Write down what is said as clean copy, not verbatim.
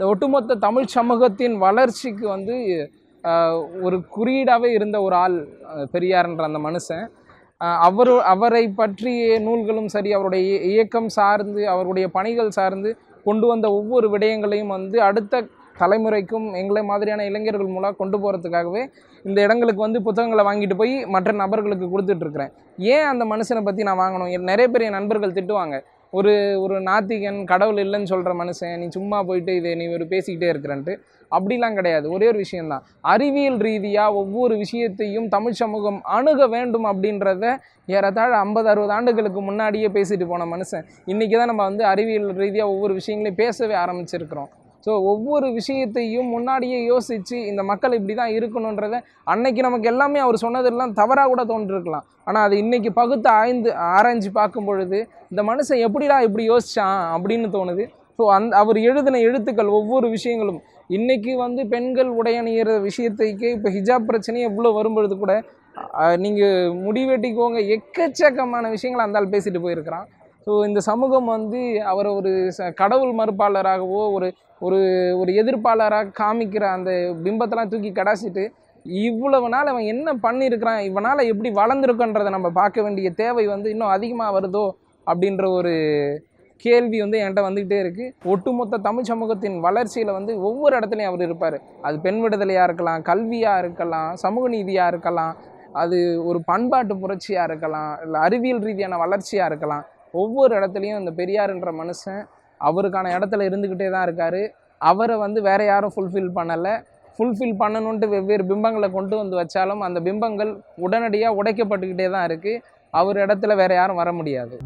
இந்த ஒட்டுமொத்த தமிழ் சமூகத்தின் வளர்ச்சிக்கு வந்து ஒரு குறியீடாகவே இருந்த ஒரு ஆள் பெரியார்ன்ற அந்த மனுஷன். அவரை பற்றிய நூல்களும் சரி, அவருடைய இயக்கம் சார்ந்து, அவருடைய பணிகள் சார்ந்து கொண்டு வந்த ஒவ்வொரு விடயங்களையும் வந்து அடுத்த தலைமுறைக்கும் எங்களை மாதிரியான இளைஞர்கள் மூலம் கொண்டு போகிறதுக்காகவே இந்த இடங்களுக்கு வந்து புத்தகங்களை வாங்கிட்டு போய் மற்ற நபர்களுக்கு கொடுத்துட்ருக்குறேன். ஏன் அந்த மனுஷனை பற்றி நான் வாங்கணும்? நிறைய பேர் என் நண்பர்கள் திட்டுவாங்க, ஒரு நாத்திகன், கடவுள் இல்லைன்னு சொல்கிற மனுஷன், நீ சும்மா போயிட்டு இதை நீ பேசிக்கிட்டே இருக்கிறன்ட்டு. அப்படிலாம் கிடையாது. ஒரே ஒரு விஷயந்தான், அறிவியல் ரீதியாக ஒவ்வொரு விஷயத்தையும் தமிழ் சமூகம் அணுக வேண்டும் அப்படின்றத ஏறத்தாழ 50-60 ஆண்டுகளுக்கு முன்னாடியே பேசிட்டு போன மனுஷன். இன்றைக்கி தான் நம்ம வந்து அறிவியல் ரீதியாக ஒவ்வொரு விஷயங்களையும் பேசவே ஆரம்பிச்சிருக்கிறோம். ஸோ ஒவ்வொரு விஷயத்தையும் முன்னாடியே யோசித்து இந்த மக்கள் இப்படி தான் இருக்கணுன்றத அன்னைக்கு நமக்கு எல்லாமே அவர் சொன்னதெல்லாம் தவறாக கூட தோன்றிருக்கலாம். ஆனால் அது இன்றைக்கி பகுத்து ஆராய்ஞ்சு பார்க்கும் பொழுது இந்த மனுஷன் எப்படிடா இப்படி யோசிச்சான் அப்படின்னு தோணுது. ஸோ அவர் எழுதின எழுத்துக்கள் ஒவ்வொரு விஷயங்களும் இன்றைக்கி வந்து பெண்கள் உடையணிகிற விஷயத்தைக்கு இப்போ ஹிஜாப் பிரச்சனையே எவ்வளோ வரும்பொழுது கூட நீங்கள் முடிவெட்டிக்கோங்க, எக்கச்சக்கமான விஷயங்களை அந்த ஆள் பேசிட்டு போயிருக்கிறான். ஸோ இந்த சமூகம் வந்து அவரை ஒரு கடவுள் மறுப்பாளராகவோ ஒரு எதிர்ப்பாளராக காமிக்கிற அந்த பிம்பத்தெல்லாம் தூக்கி கடாசிட்டு இவ்வளவு நாள் அவன் என்ன பண்ணியிருக்கிறான், இவனால் எப்படி வளர்ந்துருக்கன்றதை நம்ம பார்க்க வேண்டிய தேவை வந்து இன்னும் அதிகமாக வருதோ அப்படின்ற ஒரு கேள்வி வந்து என்கிட்ட வந்துக்கிட்டே இருக்குது. ஒட்டுமொத்த தமிழ் சமூகத்தின் வளர்ச்சியில் வந்து ஒவ்வொரு இடத்துலையும் அவர் இருப்பார். அது பெண் விடுதலையாக இருக்கலாம், கல்வியாக இருக்கலாம், சமூக நீதியாக இருக்கலாம், அது ஒரு பண்பாட்டு புரட்சியாக இருக்கலாம், இல்லை அறிவியல் ரீதியான வளர்ச்சியாக இருக்கலாம். ஒவ்வொரு இடத்துலையும் இந்த பெரியார்ன்ற மனுஷன் அவருக்கான இடத்துல இருந்துக்கிட்டே தான் இருக்கார். அவரை வந்து வேறு யாரும் ஃபுல்ஃபில் பண்ணணுன்ட்டு வெவ்வேறு பிம்பங்களை கொண்டு வந்து வச்சாலும் அந்த பிம்பங்கள் உடனடியாக உடைக்கப்பட்டுக்கிட்டே தான் இருக்குது. அவர் இடத்துல வேறு யாரும் வர முடியாது.